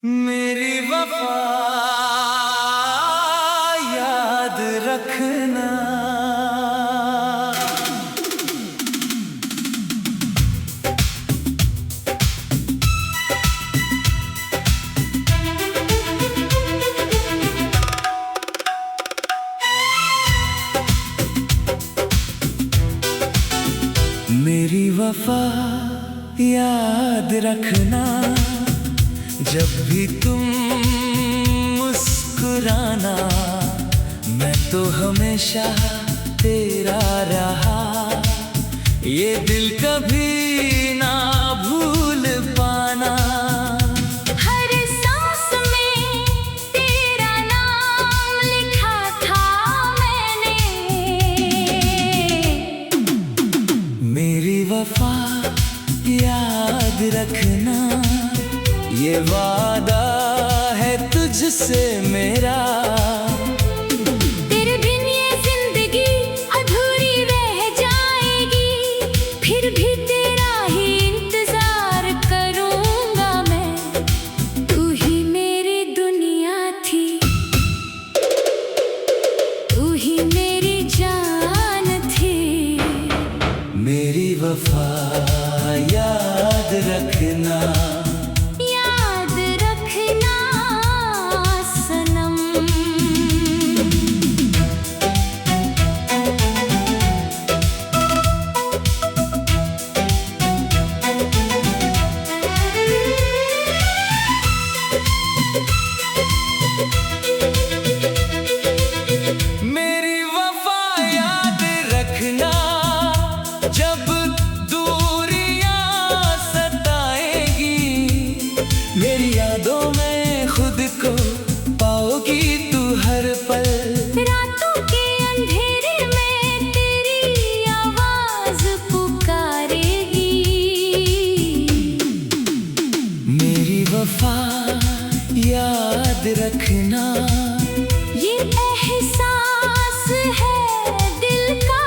मेरी वफा याद रखना। मेरी वफा याद रखना, जब भी तुम मुस्कुराना, मैं तो हमेशा तेरा रहा, ये दिल कभी ना भूल पाना। हर सांस में तेरा नाम लिखा था मैंने। मेरी वफा याद रखना, ये वादा है तुझसे मेरा। तेरे बिन ये जिंदगी अधूरी रह जाएगी, फिर भी तेरा ही इंतजार करूंगा मैं। तू ही मेरी दुनिया थी, तू ही मेरी जान थी। मेरी वफा याद रखना, जब दूरियां सताएगी, मेरी यादों में खुद को पाओगी तू हर पल। रातों के अंधेरे में तेरी आवाज पुकारेगी। मेरी वफा याद रखना, ये एहसास है दिल का।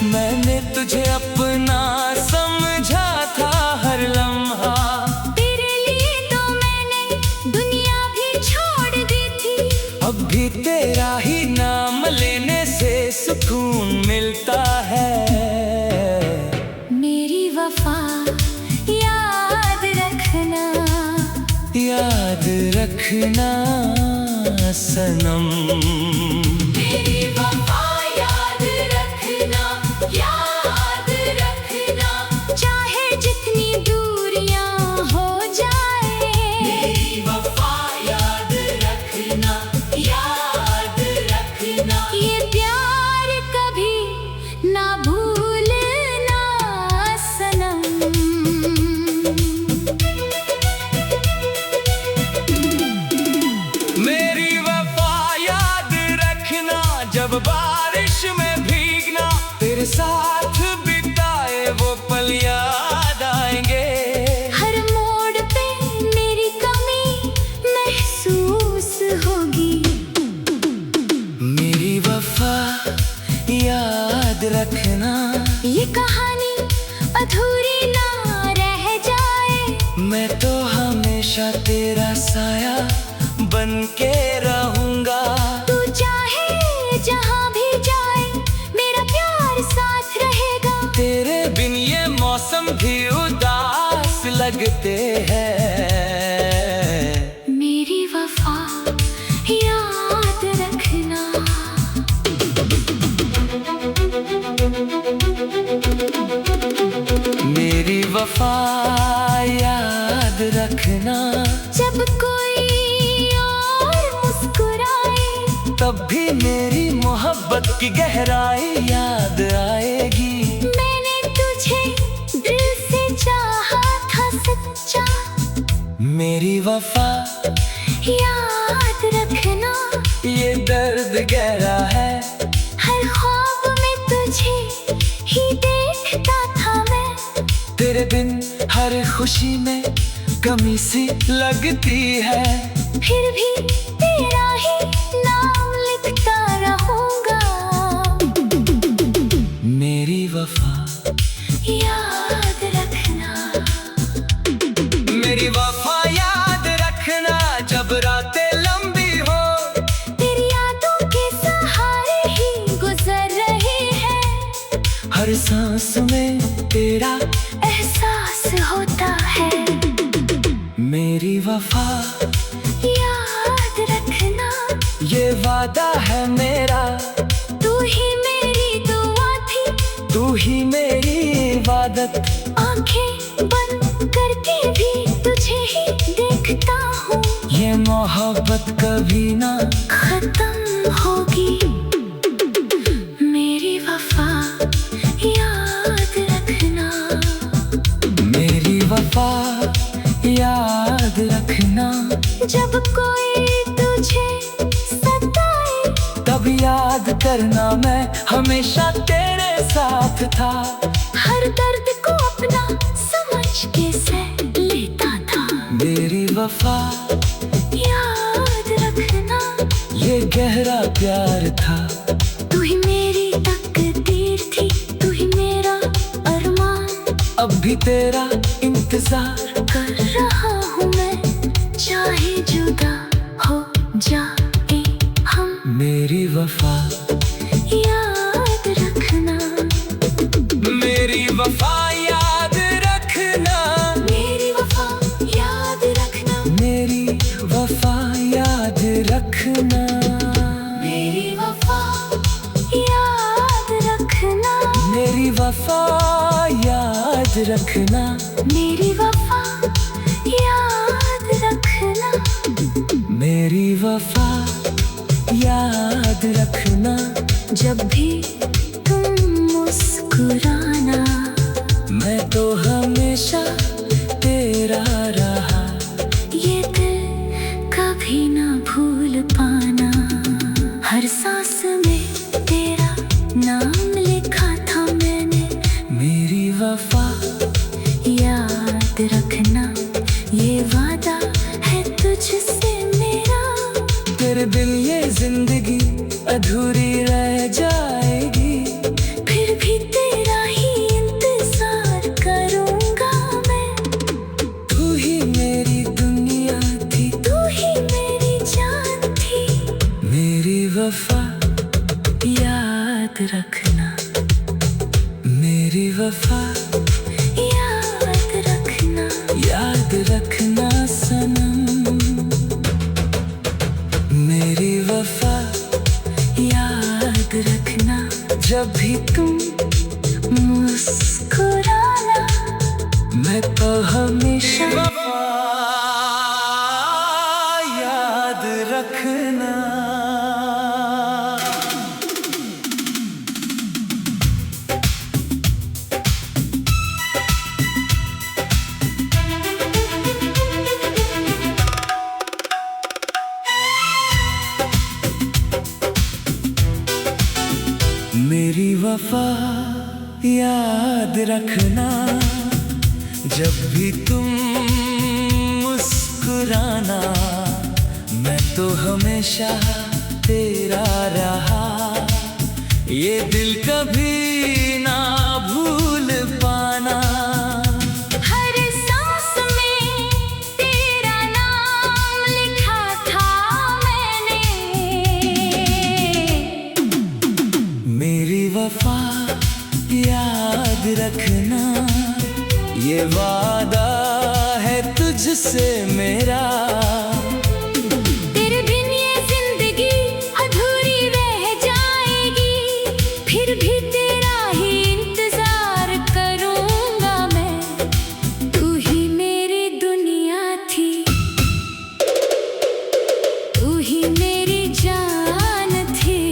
मैंने तुझे अपना समझा था हर लम्हा, तेरे लिए तो मैंने दुनिया भी छोड़ दी थी। अब भी तेरा ही नाम लेने से सुकून मिलता है। मेरी वफा याद रखना, याद रखना सनम। मेरी वफा याद रखना, याद रखना, चाहे जितनी दूरियां हो जाए। मेरी वफा याद रखना, याद रखना, ये प्यार कभी ना भूलना सनम। मेरी वफा याद रखना, जब बारिश में भीगना, तेरे साथ बिताए वो पल याद आएंगे। हर मोड़ पे मेरी कमी महसूस होगी। मेरी वफा याद रखना, ये कहानी अधूरी ना रह जाए। मैं तो हमेशा तेरा साया बन के रहूंगा। तू चाहे जहां भी जाए, मेरा प्यार साथ रहेगा। तेरे बिन ये मौसम भी उदास लगते हैं। मेरी वफा याद रखना। मेरी वफा याद रखना, जब कोई और मुस्कुराए, तब भी मेरी मोहब्बत की गहराई याद आएगी। मैंने तुझे दिल से चाहा था सच्चा। मेरी वफा याद रखना, ये दर्द गहरा है। हर ख्वाब में तुझे ही देखता था मैं। तेरे बिन हर खुशी में कमी सी लगती है। फिर भी तेरा ही नाम लिखता रहूंगा। मेरी वफा याद रखना। मेरी वफा याद सांस में तेरा एहसास होता है। मेरी वफा याद रखना, ये वादा है मेरा। तू ही मेरी दुआ थी, तू ही मेरी इबादत। आंखें बंद करके भी तुझे ही देखता हूँ। ये मोहब्बत कभी ना खत्म होगी। मेरी वफा याद रखना, मेरी वफा याद रखना। जब कोई तुझे सताए तब याद करना मैं हमेशा तेरे साथ था। हर दर्द को अपना समझ के सह लेता था। मेरी वफा याद रखना, ये गहरा प्यार था। तू ही मेरी तकदीर थी, तू ही मेरा अरमान। अब भी तेरा इंतजार कर रहा हूँ मैं, चाहे जुदा हो जाए हम। मेरी वफा याद रखना, मेरी वफा याद रखना। मेरी वफा याद रखना, मेरी वफा याद रखना। मेरी वफा याद रखना, मेरी वफा याद रखना। मेरी वफा याद रखना। मेरी वफा याद रखना। जब भी तुम मुस्कुराना, मैं तो हमेशा तेरा रहा। ये दिल कभी ना भूल पाना। हर सांस में तेरा नाम लिखा था मैंने। मेरी वफा याद रखना, ये वादा है तुझसे मेरा। तेरे बिन ये जिंदगी अधूरी रह जाएगी। फिर भी तेरा ही इंतजार करूंगा मैं। तू ही मेरी दुनिया थी, तू ही मेरी जान थी। मेरी वफा याद रखना। मेरी वफा याद रखना, याद रखना सनम। मेरी वफा याद रखना। जब भी तुम मुस्कुराना, मैं तो हमेशा वफा याद रखना। मेरी वफा याद रखना। जब भी तुम मुस्कुराना, मैं तो हमेशा तेरा रहा। ये दिल कभी ना भूल पाना। हर सांस में तेरा नाम लिखा था मैंने। मेरी वफा याद रखना। ये वादा है तुझसे मेरा। तेरे बिन ये जिंदगी अधूरी रह जाएगी। फिर भी तेरा ही इंतजार करूंगा मैं। तू ही मेरी दुनिया थी, तू ही मेरी जान थी।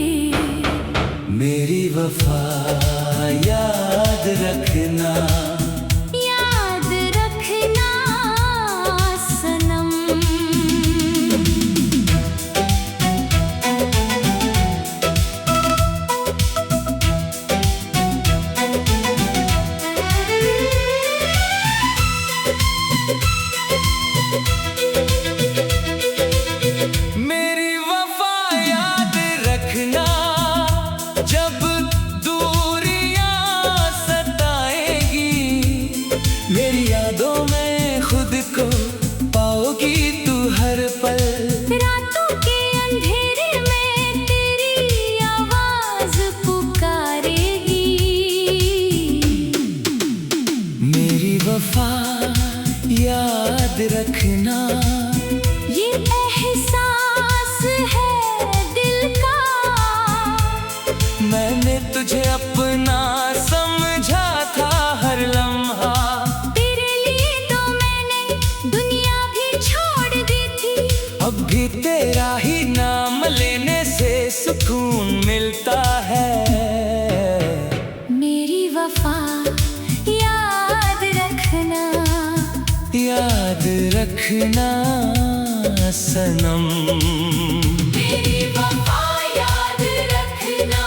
मेरी वफा याद रखना। याद रखना सनम। याद रखना। ये एहसास है दिल का, मैंने तुझे अपना समझा था हर लम्हा। तेरे लिए तो मैंने दुनिया भी छोड़ दी थी। अब भी तेरा ही नाम लेने से सुकून मिलता है। मेरी वफा याद रखना, याद रखना सनम। मेरी वफा याद रखना,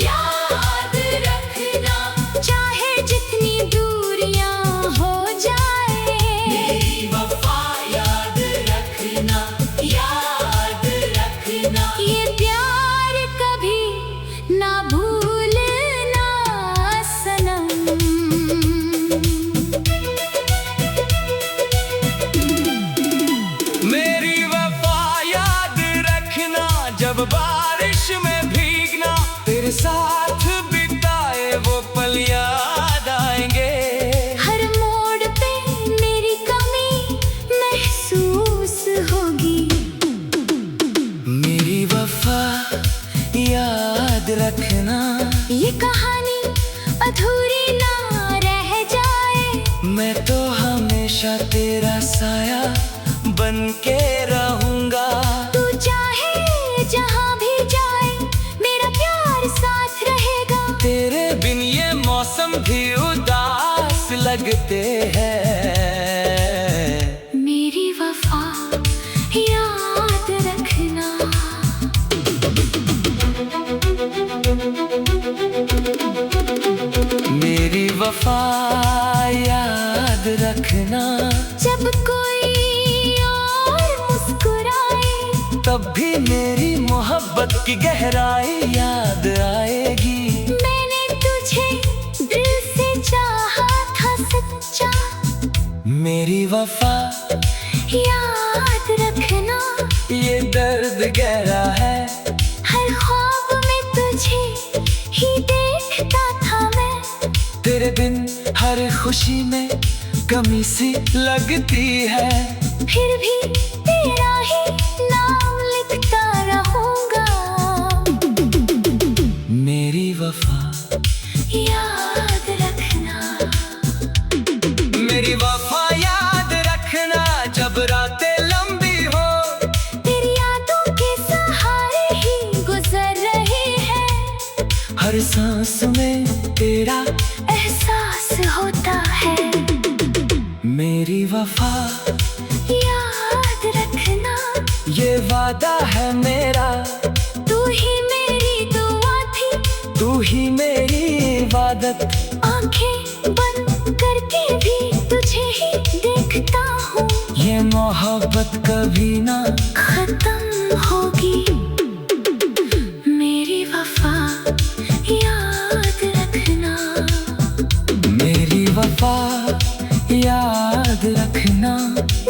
याद रखना। चाहे जितनी दूरियां हो जाए, मेरी वफा याद रखना, याद रखना। ये प्यार कभी ना भूलना सनम। मेरी वफा याद रखना, जब बारिश में भीगना, तेरे साथ बिताए वो पल याद आएंगे। हर मोड़ पे मेरी कमी महसूस होगी। मेरी वफा याद रखना, ये कहानी अधूरी ना रह जाए। मैं तो हमेशा तेरा साया बन के रहूंगा। तू चाहे जहां भी जाए, मेरा प्यार साथ रहेगा। तेरे बिन ये मौसम भी उदास लगते हैं। मेरी वफा याद रखना। मेरी वफा याद रखना, जब कोई और मुस्कुराए, तब भी मेरी मोहब्बत की गहराई याद आएगी। मैंने तुझे दिल से चाहा था सच्चा। मेरी वफा याद रखना, ये दर्द गहरा है। हर ख्वाब में तुझे ही देखता था मैं। तेरे बिन हर खुशी में कमी सी लगती है। फिर भी तेरा ही नाम लिखता रहूंगा। मेरी वफा याद रखना, मेरी वफा याद रखना, जब रातें लंबी हो, तेरी यादों के सहारे ही गुजर रही है। हर सांस में तेरा एहसास होता है। मेरी वफा याद रखना, ये वादा है मेरा। तू ही मेरी दुआ थी, तू ही मेरी इबादत। आंखें बंद करके भी तुझे ही देखता हूँ। ये मोहब्बत कभी ना खत्म होगी। मेरी वफा याद रखना, मेरी वफा याद रखना।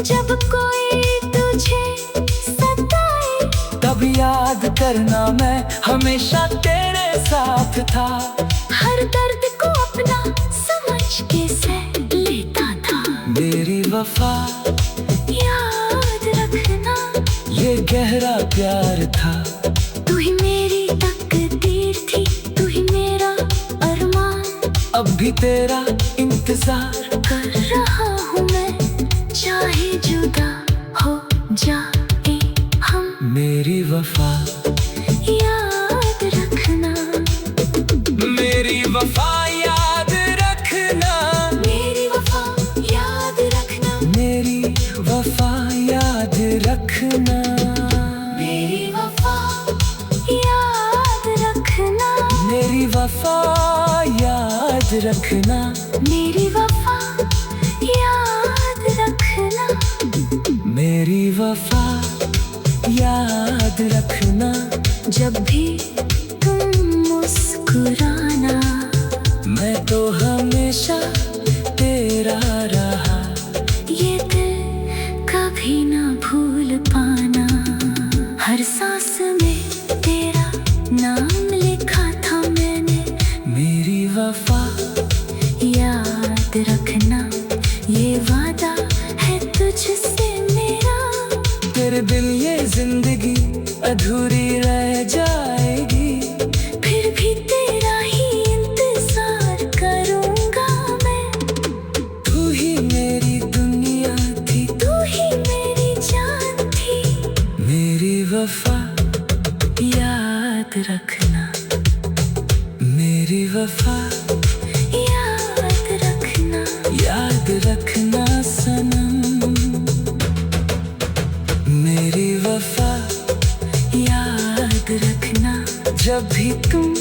जब कोई तुझे सताए, तब याद करना मैं हमेशा तेरे साथ था। हर दर्द को अपना समझ के सह लेता था। मेरी वफा याद रखना, ये गहरा प्यार था। तू ही मेरी तकदीर थी, तू ही मेरा अरमान। अब भी तेरा इंतजार कर रहा हूँ मैं, चाहे जुदा हो जाए हम। मेरी वफा याद रखना, मेरी वफा याद रखना। मेरी वफा याद रखना, मेरी वफा याद रखना। मेरी वफा याद रखना, मेरी वफा याद रखना। मेरी वफा याद रखना। मेरी वफा याद रखना। जब भी तुम मुस्कुराना, मैं तो हमेशा तेरा रहा। ये दिल कभी ना भूल पाना। हर सांस में तेरा नाम लिखा था मैंने। मेरी वफा याद रखना, ये वादा है तुझ तेरे बिन ये जिंदगी अधूरी रह जाएगी। फिर भी तेरा ही इंतजार करूंगा मैं। तू ही मेरी दुनिया थी, तू ही मेरी जान थी। मेरी वफा याद रखना, मेरी वफा याद रखना, याद रखना सनम। मेरी वफा याद रखना, जब भी तुम